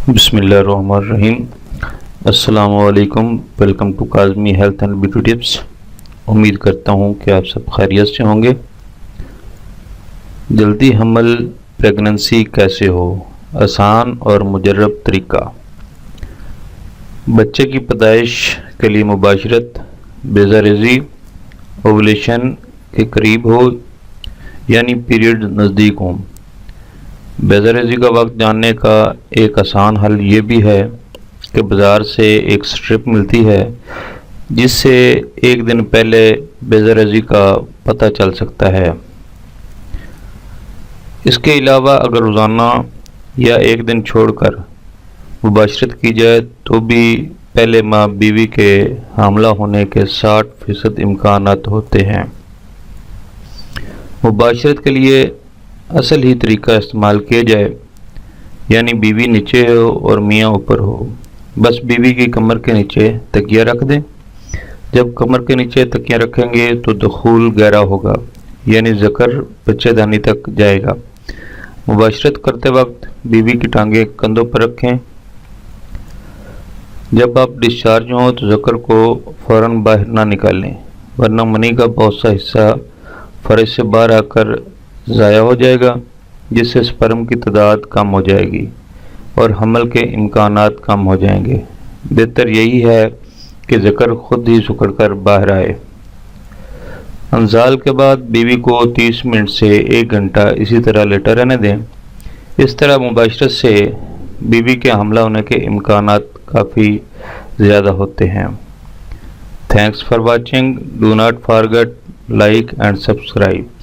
بسم اللہ الرحمن الرحیم۔ السلام علیکم، welcome to Kazmi health and beauty tips. امید کرتا ہوں کہ آپ سب خیریت سے ہوں گے۔ جلدی حمل پریگننسی کیسے ہو؟ آسان اور مجرب طریقہ۔ بچے کی پیدائش کے لیے مباشرت بیضہ ریزی اوولیشن کے قریب ہو یعنی پیریڈ نزدیک ہوں۔ بیضہ ریزی کا وقت جاننے کا ایک آسان حل یہ بھی ہے کہ بازار سے ایک سٹرپ ملتی ہے جس سے ایک دن پہلے بیضہ ریزی کا پتہ چل سکتا ہے۔ اس کے علاوہ اگر روزانہ یا ایک دن چھوڑ کر مباشرت کی جائے تو بھی پہلے ماہ بیوی کے حاملہ ہونے کے 60% امکانات ہوتے ہیں۔ مباشرت کے لیے اصل ہی طریقہ استعمال کیا جائے یعنی بیوی نیچے ہو اور میاں اوپر ہو۔ بس بیوی کی کمر کے نیچے تکیہ رکھ دیں۔ جب کمر کے نیچے تکیہ رکھیں گے تو دخول گہرا ہوگا یعنی ذکر بچے دانی تک جائے گا۔ مباشرت کرتے وقت بیوی کی ٹانگیں کندھوں پر رکھیں۔ جب آپ ڈسچارج ہوں تو ذکر کو فوراً باہر نہ نکالیں ورنہ منی کا بہت سا حصہ فرج سے باہر آ کر ضائع ہو جائے گا جس سے سپرم کی تعداد کم ہو جائے گی اور حمل کے امکانات کم ہو جائیں گے۔ بہتر یہی ہے کہ ذکر خود ہی سکڑ کر باہر آئے۔ انزال کے بعد بیوی کو 30 منٹ سے 1 گھنٹہ اسی طرح لیٹا رہنے دیں۔ اس طرح مباشرت سے بیوی کے حاملہ ہونے کے امکانات کافی زیادہ ہوتے ہیں۔ Thanks for watching. Do not forget like and subscribe.